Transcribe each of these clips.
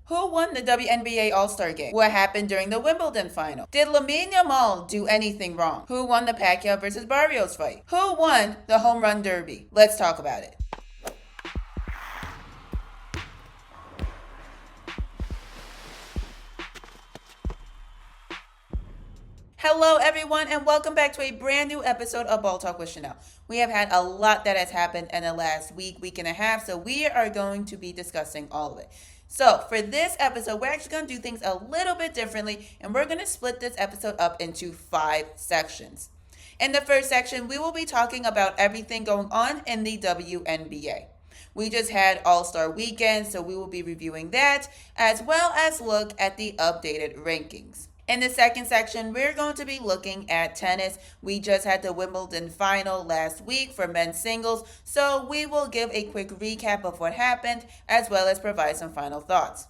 Who won the WNBA All-Star Game? What happened during the Wimbledon final? Did Lamine Yamal do anything wrong? Who won the Pacquiao versus Barrios fight? Who won the Home Run Derby? Let's talk about it. Hello, everyone, and welcome back to a brand new episode of Ball Talk with Chanel. We have had a lot that has happened in the last week and a half, so we are going to be discussing all of it. So for this episode, we're actually going to do things a little bit differently, and we're going to split this episode up into 5 sections. In the first section, we will be talking about everything going on in the WNBA. We just had All-Star Weekend, so we will be reviewing that, as well as look at the updated rankings. In the second section, we're going to be looking at tennis. We just had the Wimbledon final last week for men's singles, so we will give a quick recap of what happened, as well as provide some final thoughts.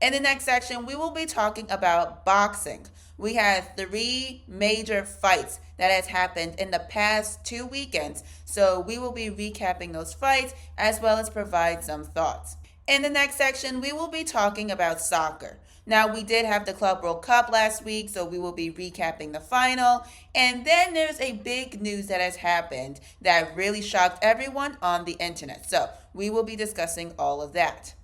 In the next section, we will be talking about boxing. We have 3 major fights that has happened in the past 2 weekends, so we will be recapping those fights, as well as provide some thoughts. In the next section, we will be talking about soccer. Now, we did have the Club World Cup last week, so we will be recapping the final. And then there's a big news that has happened that really shocked everyone on the internet. So we will be discussing all of that.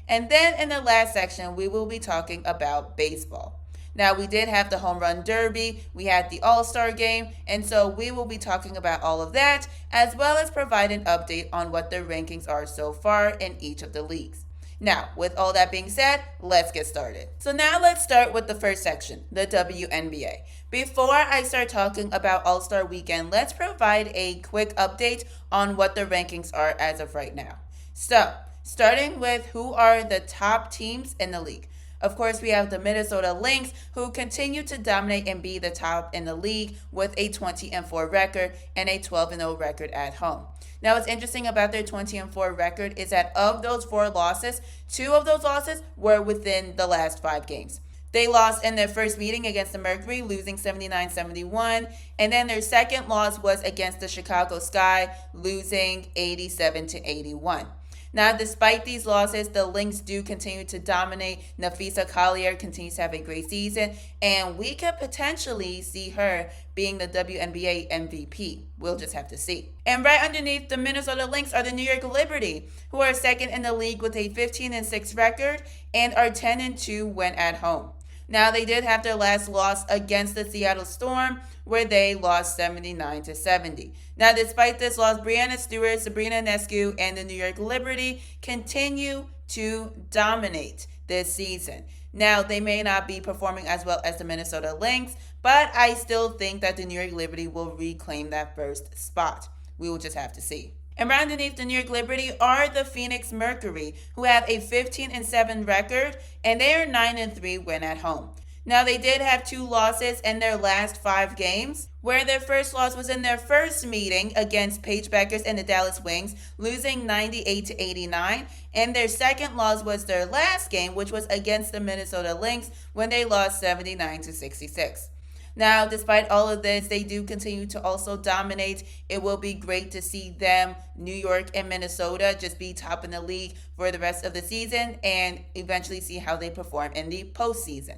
And then in the last section, we will be talking about baseball. Now, we did have the Home Run Derby, we had the All-Star Game, and so we will be talking about all of that, as well as provide an update on what the rankings are so far in each of the leagues. Now, with all that being said, let's get started. So now let's start with the first section, the WNBA. Before I start talking about All-Star Weekend, let's provide a quick update on what the rankings are as of right now. So, starting with who are the top teams in the league. Of course, we have the Minnesota Lynx, who continue to dominate and be the top in the league with a 20-4 record and a 12-0 record at home. Now, what's interesting about their 20-4 record is that of those 4 losses, 2 of those losses were within the last 5 games. They lost in their first meeting against the Mercury, losing 79-71, and then their second loss was against the Chicago Sky, losing 87-81. Now, despite these losses, the Lynx do continue to dominate. Napheesa Collier continues to have a great season, and we could potentially see her being the WNBA MVP. We'll just have to see. And right underneath the Minnesota Lynx are the New York Liberty, who are second in the league with a 15-6 record and are 10-2 when at home. Now, they did have their last loss against the Seattle Storm, where they lost 79-70. Now, despite this loss, Breanna Stewart, Sabrina Ionescu, and the New York Liberty continue to dominate this season. Now, they may not be performing as well as the Minnesota Lynx, but I still think that the New York Liberty will reclaim that first spot. We will just have to see. And right underneath the New York Liberty are the Phoenix Mercury, who have a 15-7 record, and they are 9-3 when at home. Now, they did have 2 losses in their last 5 games, where their first loss was in their first meeting against Paige Beckers and the Dallas Wings, losing 98-89, and their second loss was their last game, which was against the Minnesota Lynx, when they lost 79-66. Now, despite all of this, they do continue to also dominate. It will be great to see them, New York and Minnesota, just be top in the league for the rest of the season and eventually see how they perform in the postseason.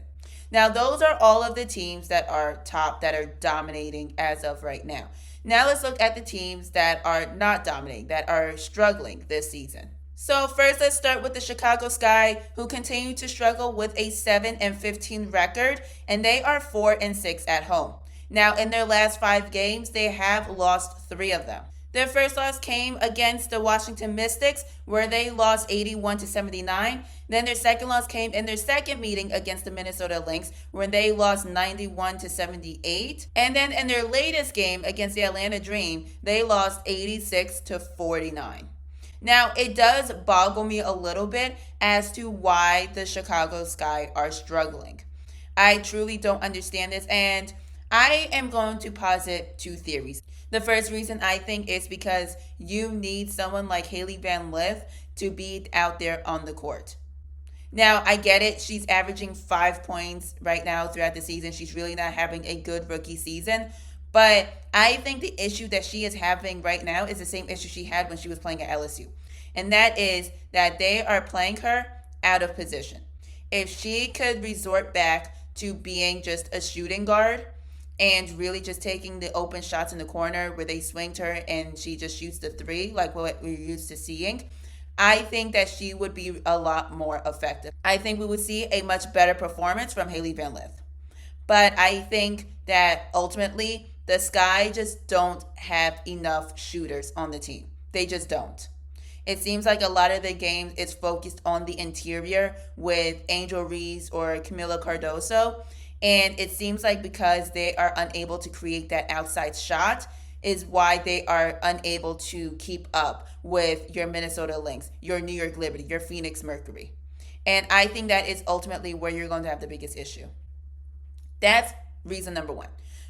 Now, those are all of the teams that are top, that are dominating as of right now. Now, let's look at the teams that are not dominating, that are struggling this season. So first, let's start with the Chicago Sky, who continue to struggle with a 7-15 record, and they are 4-6 at home. Now, in their last 5 games, they have lost 3 of them. Their first loss came against the Washington Mystics, where they lost 81-79. Then their second loss came in their second meeting against the Minnesota Lynx, where they lost 91-78. And then in their latest game against the Atlanta Dream, they lost 86-49. Now, it does boggle me a little bit as to why the Chicago Sky are struggling. I truly don't understand this, and I am going to posit 2 theories. The first reason I think is because you need someone like Haley Van Lith to be out there on the court. Now, I get it. She's averaging 5 points right now throughout the season. She's really not having a good rookie season. But I think the issue that she is having right now is the same issue she had when she was playing at LSU. And that is that they are playing her out of position. if she could resort back to being just a shooting guard and really just taking the open shots in the corner where they swing to her and she just shoots the three, like what we're used to seeing, I think that she would be a lot more effective. I think we would see a much better performance from Haley Van Lith. But I think that ultimately the Sky just don't have enough shooters on the team. They just don't. It seems like a lot of the games is focused on the interior with Angel Reese or Camila Cardoso. And it seems like because they are unable to create that outside shot is why they are unable to keep up with your Minnesota Lynx, your New York Liberty, your Phoenix Mercury. And I think that is ultimately where you're going to have the biggest issue. That's reason number one.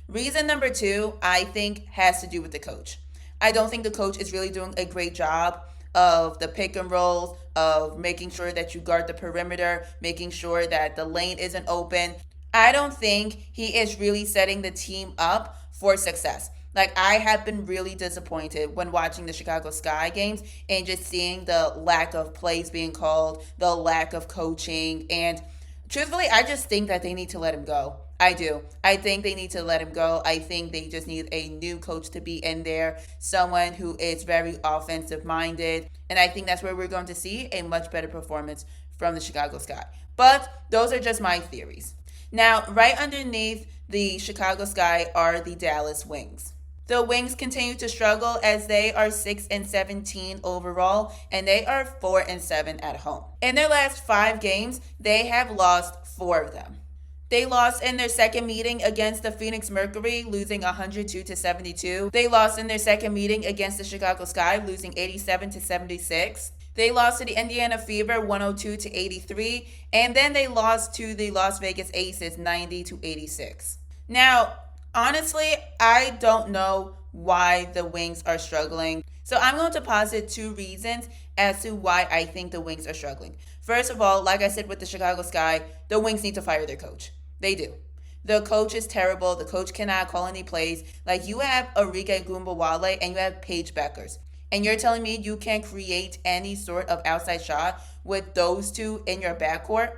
Reason number two, I think, has to do with the coach. I don't think the coach is really doing a great job of the pick and rolls, of making sure that you guard the perimeter, making sure that the lane isn't open. I don't think he is really setting the team up for success. Like, I have been really disappointed when watching the Chicago Sky games and just seeing the lack of plays being called, the lack of coaching, and truthfully, I just think that they need to let him go. I do. I think they need to let him go. I think they just need a new coach to be in there, someone who is very offensive minded. And I think that's where we're going to see a much better performance from the Chicago Sky. But those are just my theories. Now, right underneath the Chicago Sky are the Dallas Wings. The Wings continue to struggle as they are 6-17 overall, and they are 4-7 at home. In their last 5 games, they have lost 4 of them. They lost in their second meeting against the Phoenix Mercury, losing 102-72. They lost in their second meeting against the Chicago Sky, losing 87-76. They lost to the Indiana Fever 102-83, and then they lost to the Las Vegas Aces 90-86. Now, honestly, I don't know why the Wings are struggling. So I'm going to posit 2 reasons as to why I think the Wings are struggling. First of all, like I said with the Chicago Sky, the Wings need to fire their coach. They do. The coach is terrible. The coach cannot call any plays. Like, you have Enrique Gumbawale and you have Paige Beckers. And you're telling me you can't create any sort of outside shot with those two in your backcourt?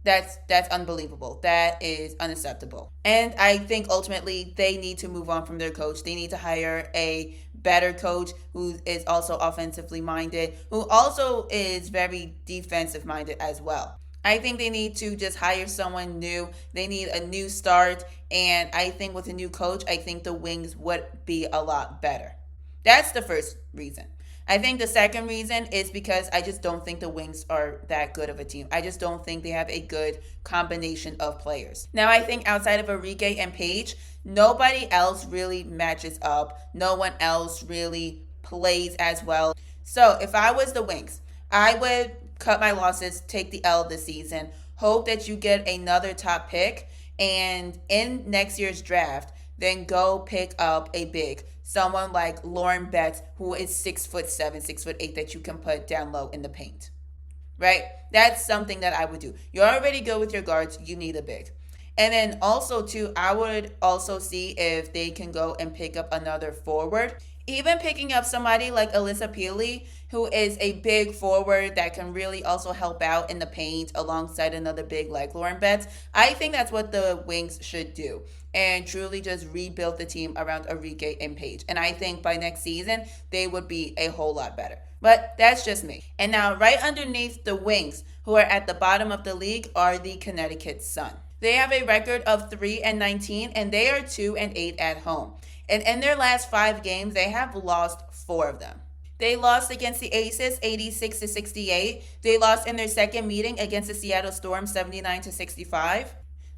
That's unbelievable. That is unacceptable. And I think ultimately they need to move on from their coach. They need to hire a better coach who is also offensively minded, who also is very defensive minded as well. I think they need to just hire someone new. They need a new start. And I think with a new coach, I think the Wings would be a lot better. That's the first reason. I think the second reason is because I just don't think the Wings are that good of a team. I just don't think they have a good combination of players. Now, I think outside of Enrique and Paige, nobody else really matches up. No one else really plays as well. So if I was the Wings, I would cut my losses, take the L this season, hope that you get another top pick, and in next year's draft, then go pick up a big. Someone like Lauren Betts, who is 6'7", 6'8", that you can put down low in the paint. Right? That's something that I would do. You're already good with your guards. You need a big. And then also, too, I would also see if they can go and pick up another forward. Even picking up somebody like Alyssa Peely, who is a big forward that can really also help out in the paint alongside another big like Lauren Betts. I think that's what the Wings should do and truly just rebuild the team around Enrique and Paige. And I think by next season, they would be a whole lot better. But that's just me. And now right underneath the Wings, who are at the bottom of the league, are the Connecticut Sun. They have a record of 3-19, and they are 2-8 at home. And in their last 5 games, they have lost 4 of them. They lost against the Aces 86-68. They lost in their second meeting against the Seattle Storm 79-65.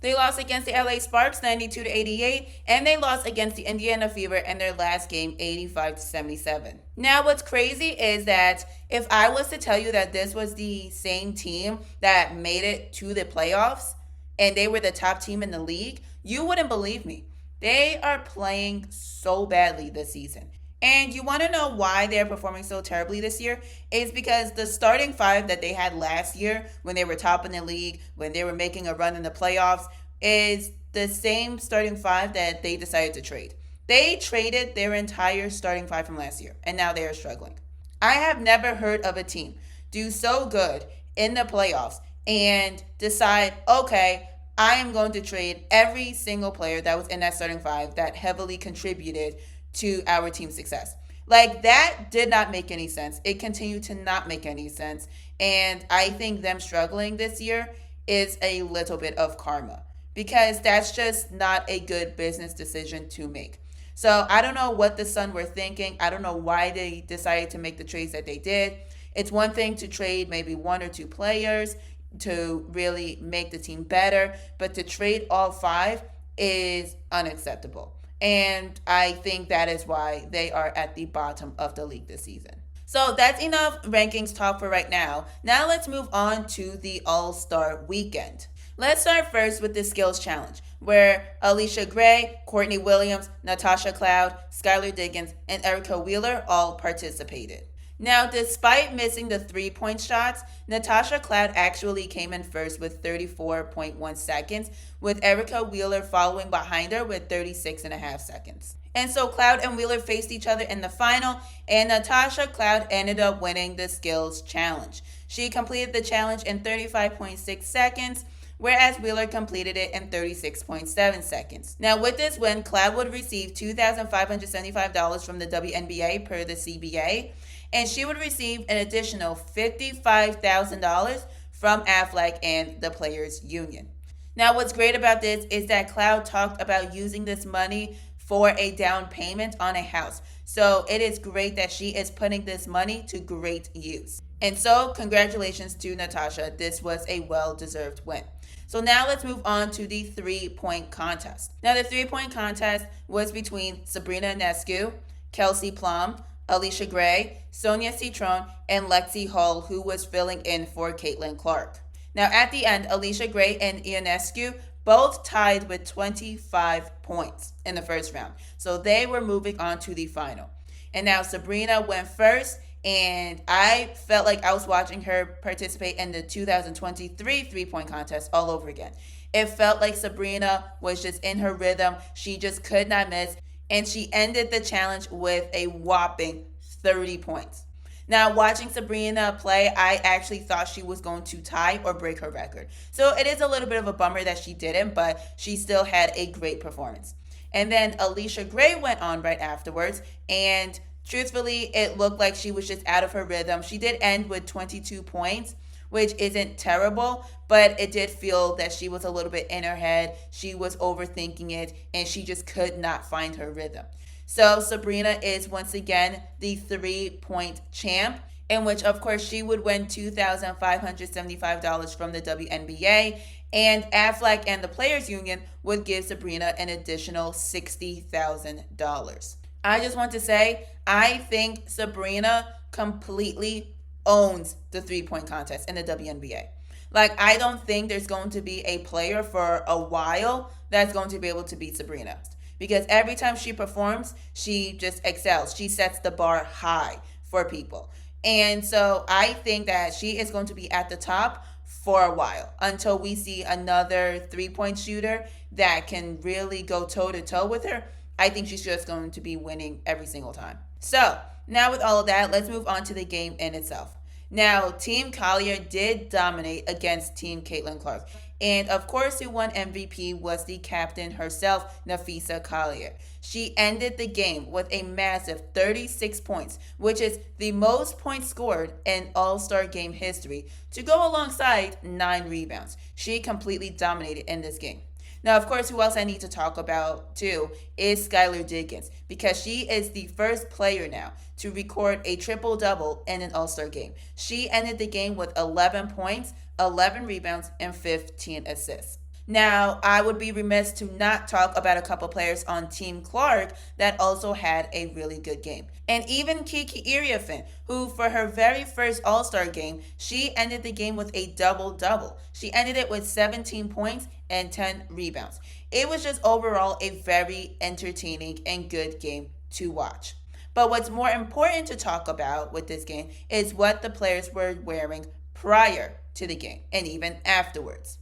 They lost against the LA Sparks 92-88, and they lost against the Indiana Fever in their last game 85-77. Now, what's crazy is that if I was to tell you that this was the same team that made it to the playoffs and they were the top team in the league, you wouldn't believe me. They are playing so badly this season. And you want to know why they're performing so terribly this year? It's because the starting 5 that they had last year when they were top in the league, when they were making a run in the playoffs, is the same starting 5 that they decided to trade. They traded their entire starting 5 from last year, and now they are struggling. I have never heard of a team do so good in the playoffs and decide, okay, I am going to trade every single player that was in that starting five that heavily contributed to our team's success. Like, that did not make any sense. It continued to not make any sense. And I think them struggling this year is a little bit of karma, because that's just not a good business decision to make. So I don't know what the Sun were thinking. I don't know why they decided to make the trades that they did. It's one thing to trade maybe one or two players to really make the team better, but to trade all five is unacceptable. And I think that is why they are at the bottom of the league this season. So that's enough rankings talk for right now. Now let's move on to the All-Star Weekend. Let's start first with the Skills Challenge, where Alicia Gray, Courtney Williams, Natasha Cloud, Skylar Diggins, and Erica Wheeler all participated. Now, despite missing the three-point shots, Natasha Cloud actually came in first with 34.1 seconds, with Erica Wheeler following behind her with 36.5 seconds. And so Cloud and Wheeler faced each other in the final, and Natasha Cloud ended up winning the Skills Challenge. She completed the challenge in 35.6 seconds, whereas Wheeler completed it in 36.7 seconds. Now, with this win, Cloud would receive $2,575 from the WNBA per the CBA, and she would receive an additional $55,000 from AFLAC and the Players Union. Now, what's great about this is that Cloud talked about using this money for a down payment on a house. So it is great that she is putting this money to great use. And so, congratulations to Natasha. This was a well-deserved win. So now let's move on to the three-point contest. Now, the three-point contest was between Sabrina Ionescu, Kelsey Plum, Alicia Gray, Sonia Citron, and Lexi Hull, who was filling in for Caitlin Clark. Now, at the end, Alicia Gray and Ionescu both tied with 25 points in the first round. So they were moving on to the final. And now Sabrina went first, and I felt like I was watching her participate in the 2023 three-point contest all over again. It felt like Sabrina was just in her rhythm. She just could not miss, and she ended the challenge with a whopping 30 points. Now, watching Sabrina play, I actually thought she was going to tie or break her record. So it is a little bit of a bummer that she didn't, but she still had a great performance. And then Alicia Gray went on right afterwards, and truthfully, it looked like she was just out of her rhythm. She did end with 22 points, which isn't terrible, but it did feel that she was a little bit in her head. She was overthinking it, and she just could not find her rhythm. So Sabrina is once again the three-point champ, in which, of course, she would win $2,575 from the WNBA, and AFLAC and the Players Union would give Sabrina an additional $60,000. I just want to say, I think Sabrina completely owns the three-point contest in the WNBA. Like, I don't think there's going to be a player for a while that's going to be able to beat Sabrina. Because every time she performs, she just excels. She sets the bar high for people. And so I think that she is going to be at the top for a while until we see another three-point shooter that can really go toe-to-toe with her. I think she's just going to be winning every single time. So now with all of that, let's move on to the game in itself. Now, Team Collier did dominate against Team Caitlin Clark. And of course, who won MVP was the captain herself, Napheesa Collier. She ended the game with a massive 36 points, which is the most points scored in All-Star game history, to go alongside 9 rebounds. She completely dominated in this game. Now, of course, who else I need to talk about, too, is Skylar Diggins, because she is the first player now to record a triple-double in an All-Star game. She ended the game with 11 points, 11 rebounds, and 15 assists. Now, I would be remiss to not talk about a couple players on Team Clark that also had a really good game. And even Kiki Iriafen, who for her very first All-Star game, she ended the game with a double-double. She ended it with 17 points and 10 rebounds. It was just overall a very entertaining and good game to watch. But what's more important to talk about with this game is what the players were wearing prior to the game and even afterwards.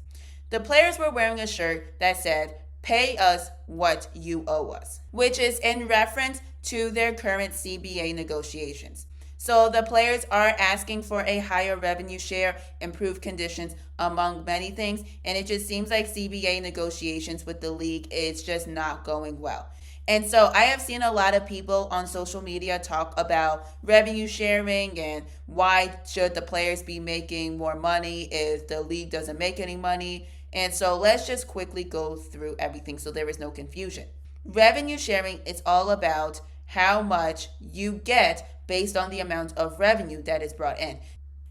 The players were wearing a shirt that said, "Pay us what you owe us," which is in reference to their current CBA negotiations. So the players are asking for a higher revenue share, improved conditions, among many things, and it just seems like CBA negotiations with the league is just not going well. And so I have seen a lot of people on social media talk about revenue sharing and why should the players be making more money if the league doesn't make any money. And so let's just quickly go through everything so there is no confusion. Revenue sharing is all about how much you get based on the amount of revenue that is brought in.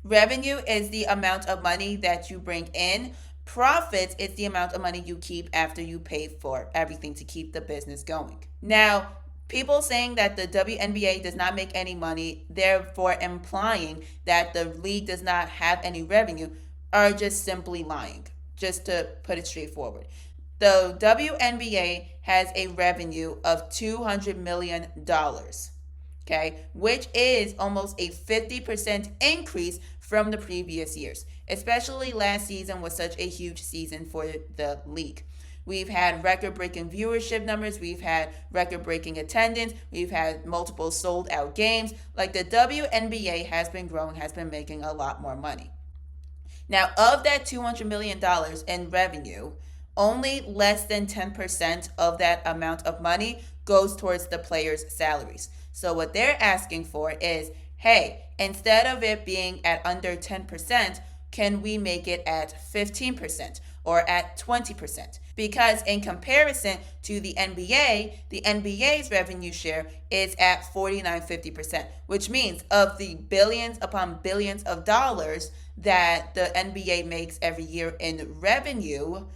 Revenue is the amount of money that you bring in. Profits is the amount of money you keep after you pay for everything to keep the business going. Now, people saying that the WNBA does not make any money, therefore implying that the league does not have any revenue, are just simply lying, just to put it straightforward. The WNBA has a revenue of $200 million, okay, which is almost a 50% increase from the previous years, especially last season was such a huge season for the league. We've had record-breaking viewership numbers. We've had record-breaking attendance. We've had multiple sold-out games. Like, the WNBA has been growing, has been making a lot more money. Now, of that $200 million in revenue, only less than 10% of that amount of money goes towards the players' salaries. So what they're asking for is, hey, instead of it being at under 10%, can we make it at 15% or at 20%? Because in comparison to the NBA's revenue share is at 49-50%, which means of the billions upon billions of dollars that the NBA makes every year in revenue,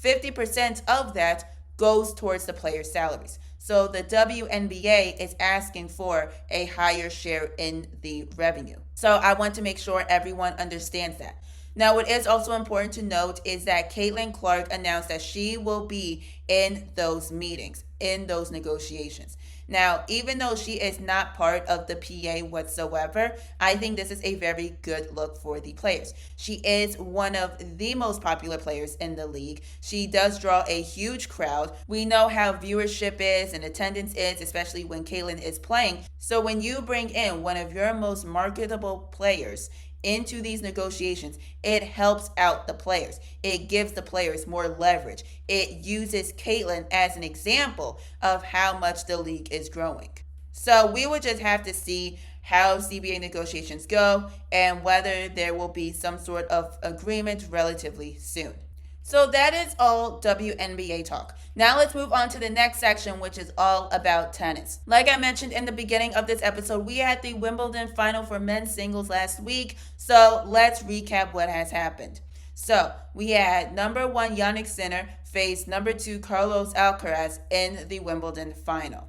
50% of that goes towards the players' salaries. So the WNBA is asking for a higher share in the revenue. So I want to make sure everyone understands that. Now, what is also important to note is that Caitlin Clark announced that she will be in those meetings, in those negotiations. Now, even though she is not part of the PA whatsoever, I think this is a very good look for the players. She is one of the most popular players in the league. She does draw a huge crowd. We know how viewership is and attendance is, especially when Caitlin is playing. So when you bring in one of your most marketable players into these negotiations, it helps out the players. It gives the players more leverage. It uses Caitlin as an example of how much the league is growing. So we will just have to see how CBA negotiations go and whether there will be some sort of agreement relatively soon. So that is all WNBA talk. Now let's move on to the next section, which is all about tennis. Like I mentioned in the beginning of this episode, we had the Wimbledon final for men's singles last week. So let's recap what has happened. So we had number 1 Jannik Sinner face number 2 Carlos Alcaraz in the Wimbledon final.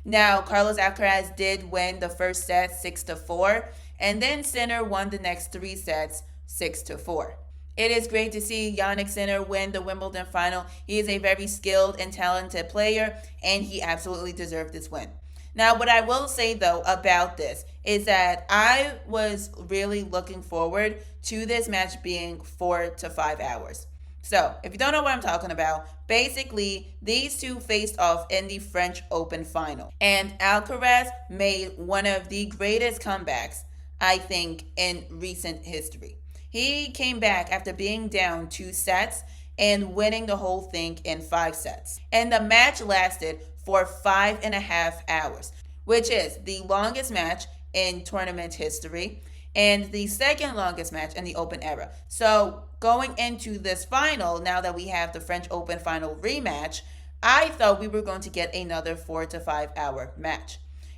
Now, Carlos Alcaraz did win the first set 6-4, and then Sinner won the next 3 sets 6-4. It is great to see Jannik Sinner win the Wimbledon final. He is a very skilled and talented player, and he absolutely deserved this win. Now, what I will say, though, about this is that I was really looking forward to this match being 4 to 5 hours. So, if you don't know what I'm talking about, basically, these two faced off in the French Open final. And Alcaraz made one of the greatest comebacks, I think, in recent history. He came back after being down 2 sets and winning the whole thing in 5 sets. And the match lasted for 5.5 hours, which is the longest match in tournament history and the second longest match in the Open era. So going into this final, now that we have the French Open final rematch, I thought we were going to get another 4 to 5 hour match.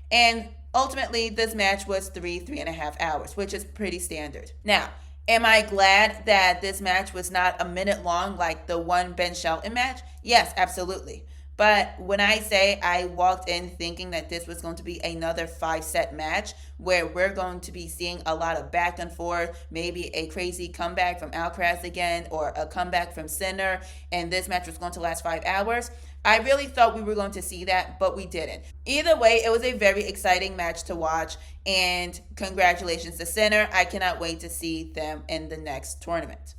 And ultimately, this match was 3.5 hours, which is pretty standard. Now, am I glad that this match was not a minute long like the one Ben Shelton match? Yes, absolutely. But when I say I walked in thinking that this was going to be another 5-set match where we're going to be seeing a lot of back and forth, maybe a crazy comeback from Alcaraz again or a comeback from Sinner, and this match was going to last 5 hours, I really thought we were going to see that, but we didn't. Either way, it was a very exciting match to watch, and congratulations to Sinner. I cannot wait to see them in the next tournament.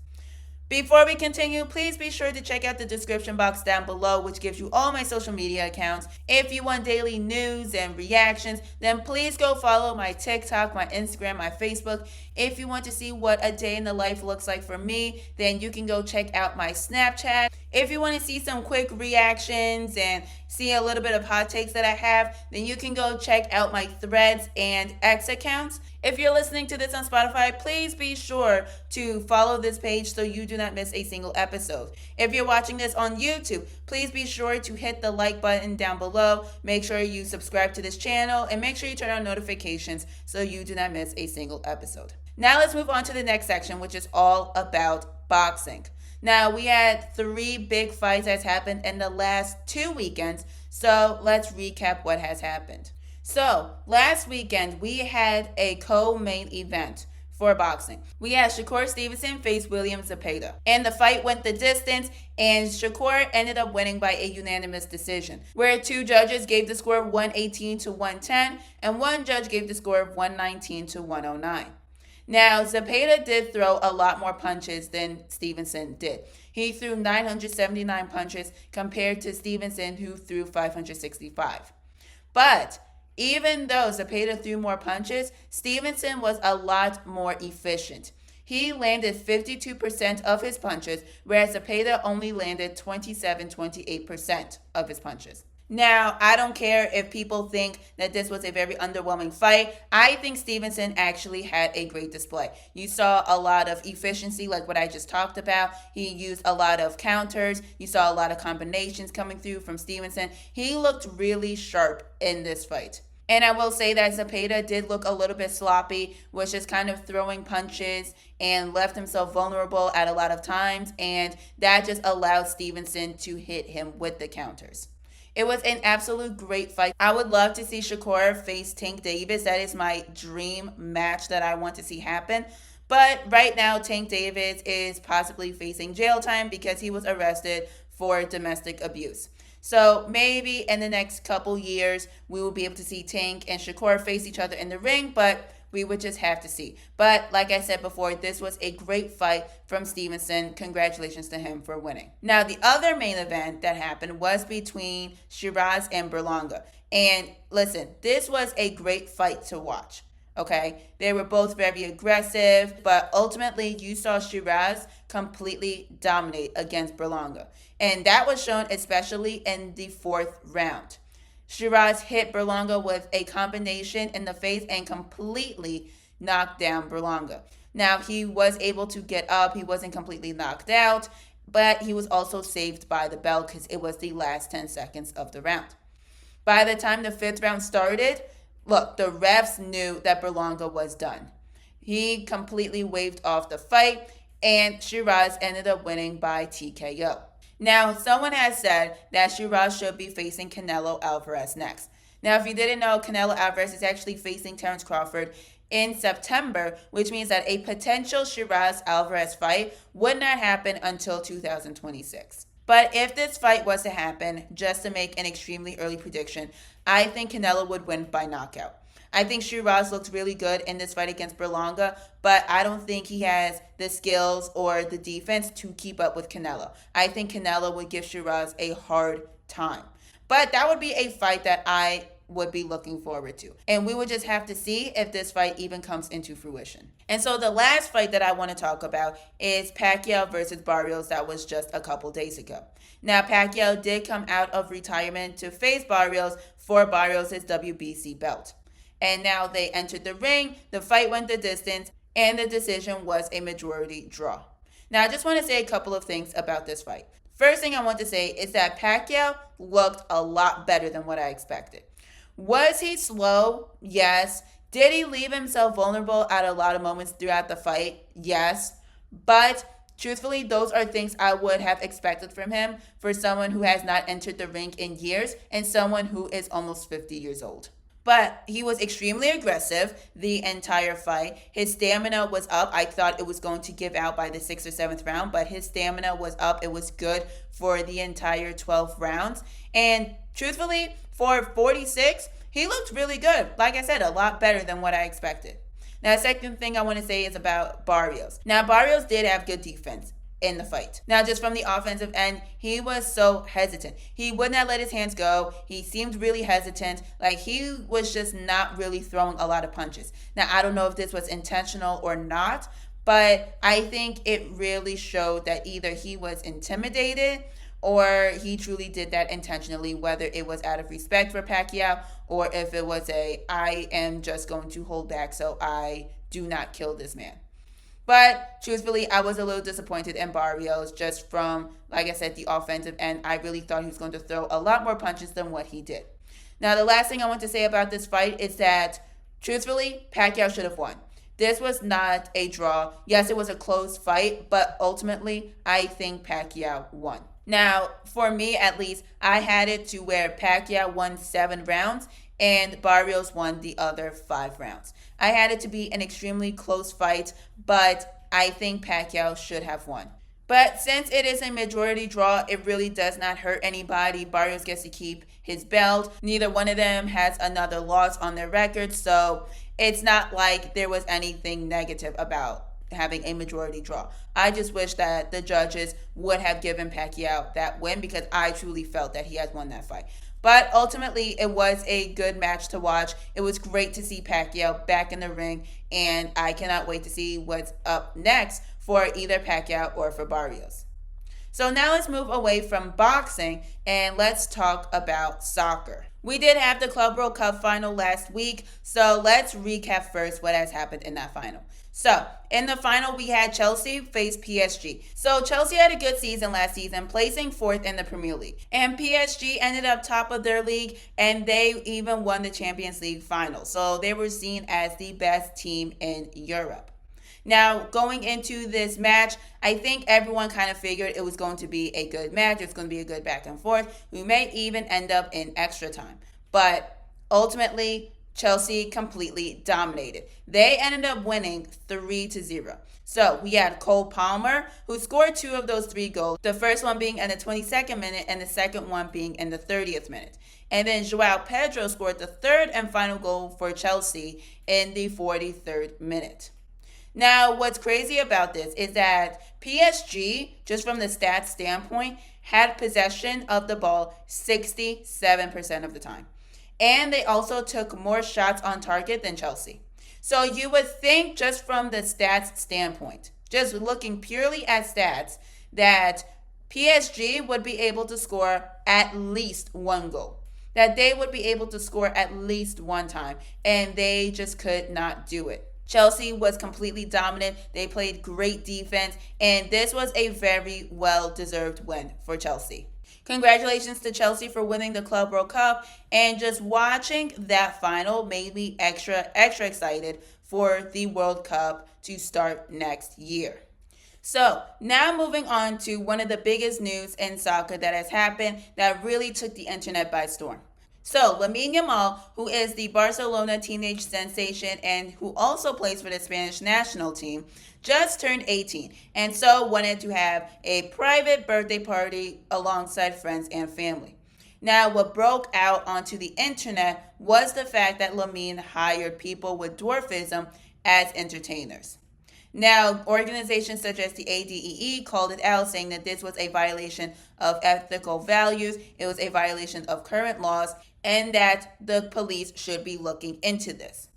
Before we continue, please be sure to check out the description box down below, which gives you all my social media accounts. If you want daily news and reactions, then please go follow my TikTok, my Instagram, my Facebook. If you want to see what a day in the life looks like for me, then you can go check out my Snapchat. If you want to see some quick reactions and see a little bit of hot takes that I have, then you can go check out my Threads and X accounts. If you're listening to this on Spotify, please be sure to follow this page so you do not miss a single episode. If you're watching this on YouTube, please be sure to hit the like button down below. Make sure you subscribe to this channel and make sure you turn on notifications so you do not miss a single episode. Now let's move on to the next section, which is all about boxing. Now, we had 3 big fights that's happened in the last 2 weekends, so let's recap what has happened. So, last weekend, we had a co-main event for boxing. We had Shakur Stevenson face William Zepeda, and the fight went the distance, and Shakur ended up winning by a unanimous decision, where 2 judges gave the score of 118 to 110, and 1 judge gave the score of 119 to 109. Now, Zepeda did throw a lot more punches than Stevenson did. He threw 979 punches compared to Stevenson, who threw 565. But even though Zepeda threw more punches, Stevenson was a lot more efficient. He landed 52% of his punches, whereas Zepeda only landed 28% of his punches. Now, I don't care if people think that this was a very underwhelming fight. I think Stevenson actually had a great display. You saw a lot of efficiency, like what I just talked about. He used a lot of counters. You saw a lot of combinations coming through from Stevenson. He looked really sharp in this fight. And I will say that Zepeda did look a little bit sloppy, was just kind of throwing punches and left himself vulnerable at a lot of times. And that just allowed Stevenson to hit him with the counters. It was an absolute great fight. I would love to see Shakur face Tank Davis. That is my dream match that I want to see happen. But right now, Tank Davis is possibly facing jail time because he was arrested for domestic abuse. So maybe in the next couple years, we will be able to see Tank and Shakur face each other in the ring, but we would just have to see. But like I said before, this was a great fight from Stevenson. Congratulations to him for winning. Now, the other main event that happened was between Shiraz and Berlanga. And listen, this was a great fight to watch. Okay, they were both very aggressive, but ultimately you saw Shiraz completely dominate against Berlanga. And that was shown especially in the 4th round. Shiraz hit Berlanga with a combination in the face and completely knocked down Berlanga. Now, he was able to get up. He wasn't completely knocked out, but he was also saved by the bell because it was the last 10 seconds of the round. By the time the 5th round started, look, the refs knew that Berlanga was done. He completely waved off the fight, and Shiraz ended up winning by TKO. Now, someone has said that Shiraz should be facing Canelo Alvarez next. Now, if you didn't know, Canelo Alvarez is actually facing Terence Crawford in September, which means that a potential Shiraz-Alvarez fight would not happen until 2026. But if this fight was to happen, just to make an extremely early prediction, I think Canelo would win by knockout. I think Shiraz looked really good in this fight against Berlanga, but I don't think he has the skills or the defense to keep up with Canelo. I think Canelo would give Shiraz a hard time. But that would be a fight that I would be looking forward to. And we would just have to see if this fight even comes into fruition. And so the last fight that I want to talk about is Pacquiao versus Barrios that was just a couple days ago. Now, Pacquiao did come out of retirement to face Barrios for Barrios' WBC belt. And now they entered the ring, the fight went the distance, and the decision was a majority draw. Now, I just want to say a couple of things about this fight. First thing I want to say is that Pacquiao looked a lot better than what I expected. Was he slow? Yes. Did he leave himself vulnerable at a lot of moments throughout the fight? Yes. But truthfully, those are things I would have expected from him for someone who has not entered the ring in years and someone who is almost 50 years old. But he was extremely aggressive the entire fight. His stamina was up. I thought it was going to give out by the 6th or 7th round, but his stamina was up. It was good for the entire 12 rounds. And truthfully, for 46, he looked really good. Like I said, a lot better than what I expected. Now, the second thing I want to say is about Barrios. Now, Barrios did have good defense. in the fight. Now, just from the offensive end, he was so hesitant. He would not let his hands go. He seemed really hesitant. Like, he was just not really throwing a lot of punches. Now, I don't know if this was intentional or not, but I think it really showed that either he was intimidated or he truly did that intentionally, whether it was out of respect for Pacquiao or if it was I am just going to hold back so I do not kill this man. But truthfully, I was a little disappointed in Barrios just from, like I said, the offensive end. I really thought he was going to throw a lot more punches than what he did. Now, the last thing I want to say about this fight is that, truthfully, Pacquiao should have won. This was not a draw. Yes, it was a close fight, but ultimately, I think Pacquiao won. Now, for me at least, I had it to where Pacquiao won 7 rounds and Barrios won the other 5 rounds. I had it to be an extremely close fight, but I think Pacquiao should have won. But since it is a majority draw, it really does not hurt anybody. Barrios gets to keep his belt. Neither one of them has another loss on their record, so it's not like there was anything negative about having a majority draw. I just wish that the judges would have given Pacquiao that win because I truly felt that he has won that fight. But ultimately, it was a good match to watch. It was great to see Pacquiao back in the ring, and I cannot wait to see what's up next for either Pacquiao or for Barrios. So now let's move away from boxing and let's talk about soccer. We did have the Club World Cup final last week, so let's recap first what has happened in that final. So, in the final, we had Chelsea face PSG. So, Chelsea had a good season last season, placing 4th in the Premier League. And PSG ended up top of their league, and they even won the Champions League final. So, they were seen as the best team in Europe. Now, going into this match, I think everyone kind of figured it was going to be a good match. It's going to be a good back and forth. We may even end up in extra time. But ultimately, Chelsea completely dominated. They ended up winning 3-0. So we had Cole Palmer, who scored 2 of those 3 goals. The first one being in the 22nd minute and the second one being in the 30th minute. And then Joao Pedro scored the 3rd and final goal for Chelsea in the 43rd minute. Now, what's crazy about this is that PSG, just from the stats standpoint, had possession of the ball 67% of the time. And they also took more shots on target than Chelsea. So you would think just from the stats standpoint, just looking purely at stats, that PSG would be able to score at least 1 goal. That they would be able to score at least 1 time. And they just could not do it. Chelsea was completely dominant. They played great defense. And this was a very well-deserved win for Chelsea. Congratulations to Chelsea for winning the Club World Cup, and just watching that final made me extra excited for the World Cup to start next year. So now moving on to one of the biggest news in soccer that has happened that really took the internet by storm. So, Lamine Yamal, who is the Barcelona teenage sensation and who also plays for the Spanish national team, just turned 18 and so wanted to have a private birthday party alongside friends and family. Now, what broke out onto the internet was the fact that Lamine hired people with dwarfism as entertainers. Now, organizations such as the ADEE called it out, saying that this was a violation of ethical values, it was a violation of current laws, and that the police should be looking into this.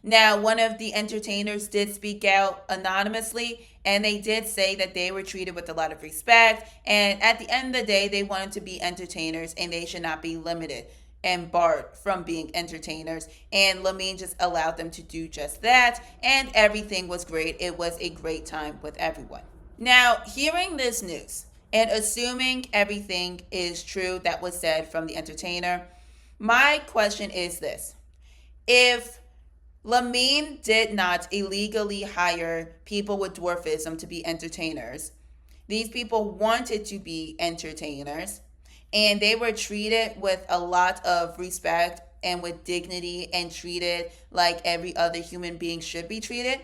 Now, one of the entertainers did speak out anonymously, and they did say that they were treated with a lot of respect, and at the end of the day, they wanted to be entertainers, and they should not be limited and barred from being entertainers. And Lamine just allowed them to do just that, and everything was great. It was a great time with everyone. Now, hearing this news, and assuming everything is true that was said from the entertainer, my question is this. If Lamine did not illegally hire people with dwarfism to be entertainers, these people wanted to be entertainers, and they were treated with a lot of respect and with dignity and treated like every other human being should be treated,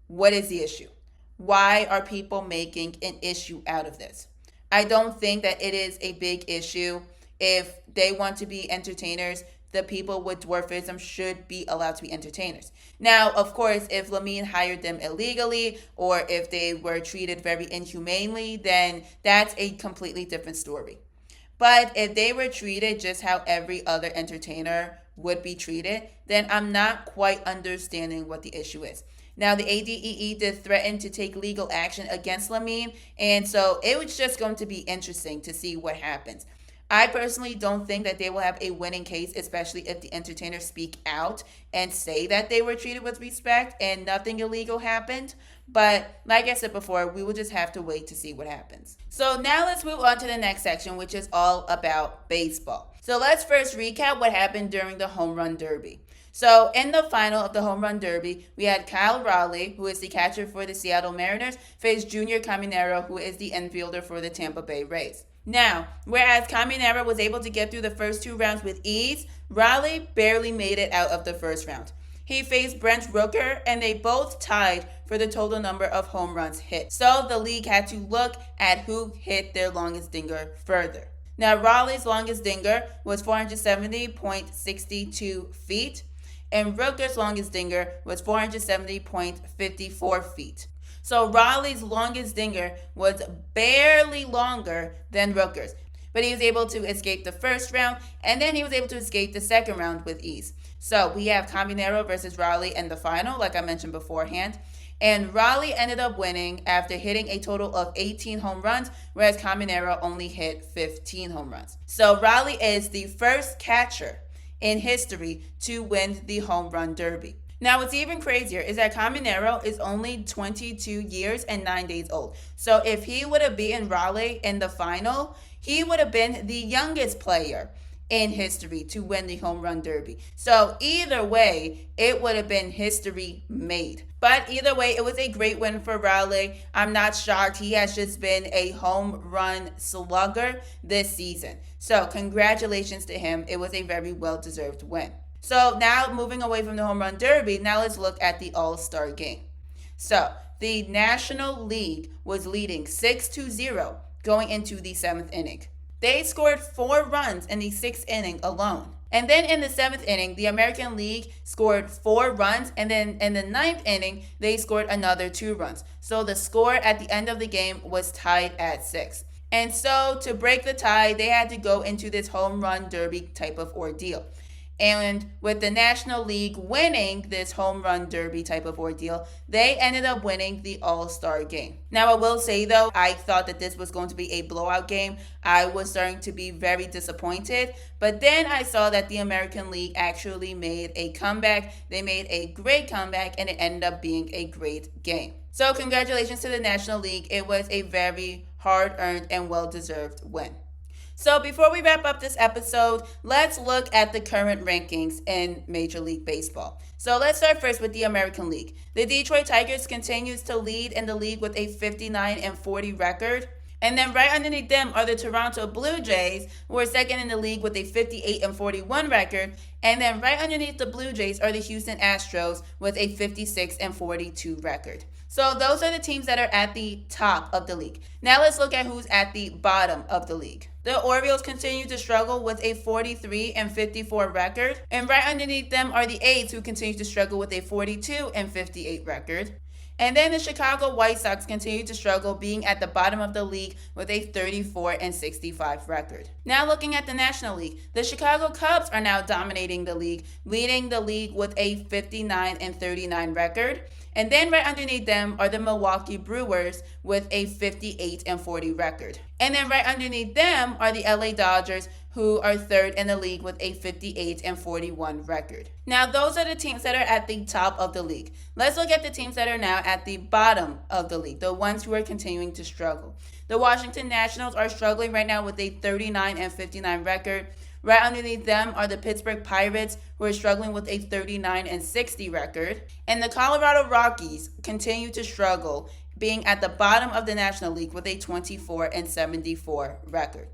what is the issue? Why are people making an issue out of this? I don't think that it is a big issue. If they want to be entertainers, the people with dwarfism should be allowed to be entertainers. Now, of course, if Lamine hired them illegally or if they were treated very inhumanely, then that's a completely different story. But if they were treated just how every other entertainer would be treated, then I'm not quite understanding what the issue is. Now, the ADEE did threaten to take legal action against Lamine, and so it was just going to be interesting to see what happens. I personally don't think that they will have a winning case, especially if the entertainers speak out and say that they were treated with respect and nothing illegal happened. But like I said before, we will just have to wait to see what happens. So now let's move on to the next section, which is all about baseball. So let's first recap what happened during the Home Run Derby. So in the final of the Home Run Derby, we had Kyle Raleigh, who is the catcher for the Seattle Mariners, face Junior Caminero, who is the infielder for the Tampa Bay Rays. Now, whereas Caminero was able to get through the first two rounds with ease, Raleigh barely made it out of the first round. He faced Brent Rooker, and they both tied for the total number of home runs hit. So the league had to look at who hit their longest dinger further. Now, Raleigh's longest dinger was 470.62 feet, and Rooker's longest dinger was 470.54 feet. So Raleigh's longest dinger was barely longer than Rooker's, but he was able to escape the first round, and then he was able to escape the second round with ease. So we have Caminero versus Raleigh in the final, like I mentioned beforehand. And Raleigh ended up winning after hitting a total of 18 home runs, whereas Caminero only hit 15 home runs. So Raleigh is the first catcher in history to win the Home Run Derby. Now, what's even crazier is that Caminero is only 22 years and 9 days old. So if he would have beaten Raleigh in the final, he would have been the youngest player in history to win the Home Run Derby. So either way, it would have been history made. But either way, it was a great win for Raleigh. I'm not shocked. He has just been a home run slugger this season. So congratulations to him. It was a very well-deserved win. So now moving away from the Home Run Derby, now let's look at the All-Star Game. So the National League was leading 6-0 going into the 7th inning. They scored 4 runs in the 6th inning alone. And then in the 7th inning, the American League scored 4 runs, and then in the 9th inning, they scored another 2 runs. So the score at the end of the game was tied at 6. And so to break the tie, they had to go into this home run derby type of ordeal. And with the National League winning this home run derby type of ordeal, they ended up winning the All-Star Game. Now, I will say, though, I thought that this was going to be a blowout game. I was starting to be very disappointed. But then I saw that the American League actually made a comeback. They made a great comeback, and it ended up being a great game. So congratulations to the National League. It was a very hard-earned and well-deserved win. So before we wrap up this episode, let's look at the current rankings in Major League Baseball. So let's start first with the American League. The Detroit Tigers continues to lead in the league with a 59-40 record. And then right underneath them are the Toronto Blue Jays, who are second in the league with a 58-41 record. And then right underneath the Blue Jays are the Houston Astros with a 56-42 record. So those are the teams that are at the top of the league. Now let's look at who's at the bottom of the league. The Orioles continue to struggle with a 43-54 record. And right underneath them are the A's, who continue to struggle with a 42-58 record. And then the Chicago White Sox continue to struggle, being at the bottom of the league with a 34-65 record. Now looking at the National League, the Chicago Cubs are now dominating the league, leading the league with a 59-39 record. And then right underneath them are the Milwaukee Brewers with a 58-40 record. And then right underneath them are the LA Dodgers, who are third in the league with a 58-41 record. Now, those are the teams that are at the top of the league. Let's look at the teams that are now at the bottom of the league, the ones who are continuing to struggle. The Washington Nationals are struggling right now with a 39-59 record. Right underneath them are the Pittsburgh Pirates, who are struggling with a 39-60 record. And the Colorado Rockies continue to struggle, being at the bottom of the National League with a 24-74 record.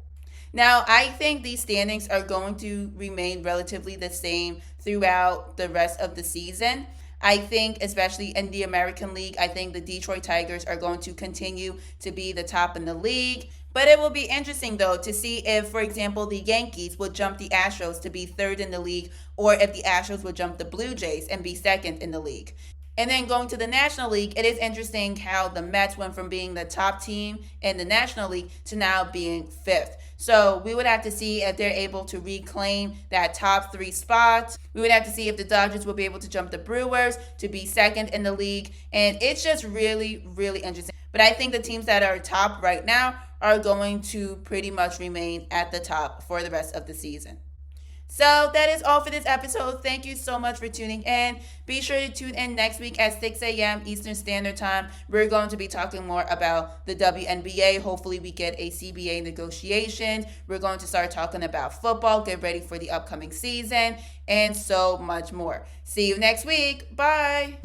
Now, I think these standings are going to remain relatively the same throughout the rest of the season. I think, especially in the American League, I think the Detroit Tigers are going to continue to be the top in the league. But it will be interesting, though, to see if, for example, the Yankees would jump the Astros to be third in the league, or if the Astros would jump the Blue Jays and be second in the league. And then going to the National League, it is interesting how the Mets went from being the top team in the National League to now being fifth. So we would have to see if they're able to reclaim that top three spot. We would have to see if the Dodgers will be able to jump the Brewers to be second in the league. And it's just really, really interesting. But I think the teams that are top right now are going to pretty much remain at the top for the rest of the season. So that is all for this episode. Thank you so much for tuning in. Be sure to tune in next week at 6 a.m. Eastern Standard Time. We're going to be talking more about the WNBA. Hopefully we get a CBA negotiation. We're going to start talking about football, get ready for the upcoming season, and so much more. See you next week. Bye.